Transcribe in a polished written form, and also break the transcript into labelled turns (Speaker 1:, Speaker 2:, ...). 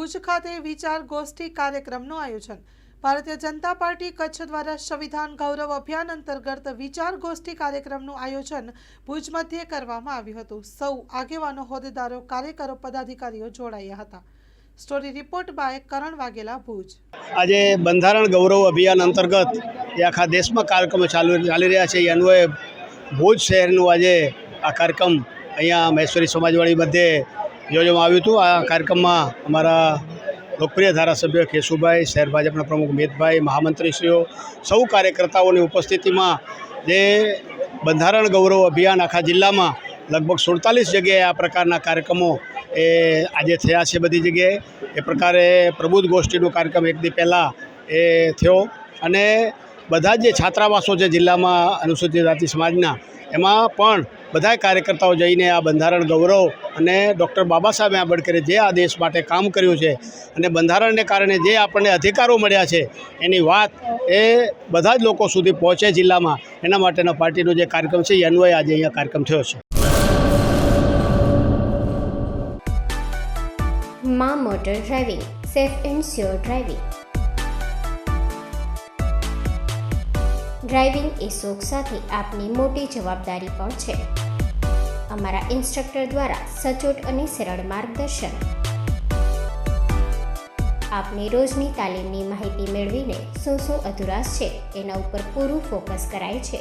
Speaker 1: ભુજ ખાતે વિચાર ગોષ્ઠી કાર્યક્રમનું આયોજન. ભારતીય જનતા પાર્ટી કચ્છ દ્વારા સંવિધાન ગૌરવ અભિયાન અંતર્ગત વિચાર ગોષ્ઠી કાર્યક્રમનું આયોજન ભુજ મધ્યે કરવામાં આવ્યું હતું. સૌ આગેવાનો, હોદ્દેદારો, કાર્યકરો, પદાધિકારીઓ જોડાયા હતા. સ્ટોરી રિપોર્ટ બાય કરણ વાઘેલા, ભુજ.
Speaker 2: આજે બંધારણ ગૌરવ અભિયાન અંતર્ગત જે આખા દેશમાં કાર્યક્રમો ચાલી રહ્યા છે, એ અન્વયે ભુજ શહેરનું આજે આ કાર્યક્રમ અહીંયા મહેશ્વરી સમાજવાડી મધ્યે યોજવામાં આવ્યું હતું. આ કાર્યક્રમમાં અમારા લોકપ્રિય ધારાસભ્ય કેશુભાઈ, શહેર ભાજપના પ્રમુખ મિતભાઈ, મહામંત્રીશ્રીઓ, સૌ કાર્યકર્તાઓની ઉપસ્થિતિમાં જે બંધારણ ગૌરવ અભિયાન આખા જિલ્લામાં લગભગ 47 જગ્યાએ આ પ્રકારના કાર્યક્રમો એ આજે થયા છે. બધી જગ્યાએ એ પ્રકારે પ્રબુદ્ધ ગોષ્ઠીનો કાર્યક્રમ એક દી પહેલાં એ થયો અને બધા જે છાત્રાવાસો છે જિલ્લામાં અનુસૂચિત જાતિ સમાજના, એમાં પણ બધા કાર્યકર્તાઓ જઈને આ બંધારણ ગૌરવ અને ડૉક્ટર બાબા સાહેબ આંબેડકરે જે આ દેશ માટે કામ કર્યું છે અને બંધારણને કારણે જે આપણને અધિકારો મળ્યા છે એની વાત એ બધા જ લોકો સુધી પહોંચે જિલ્લામાં, એના માટેનો પાર્ટીનો જે કાર્યક્રમ છે એ અન્વયે આજે અહીંયા કાર્યક્રમ થયો છે.
Speaker 3: માં motor driving, safe and sure driving. Driving એ શોખ સાથે આપની મોટી જવાબદારી પણ છે. અમારા ઇન્સ્ટ્રક્ટર દ્વારા સચોટ અને સરળ માર્ગદર્શન. આપની રોજની તાલીમની માહિતી મેળવીને શું અધુરાશ છે એના ઉપર પૂરું ફોકસ કરાય છે.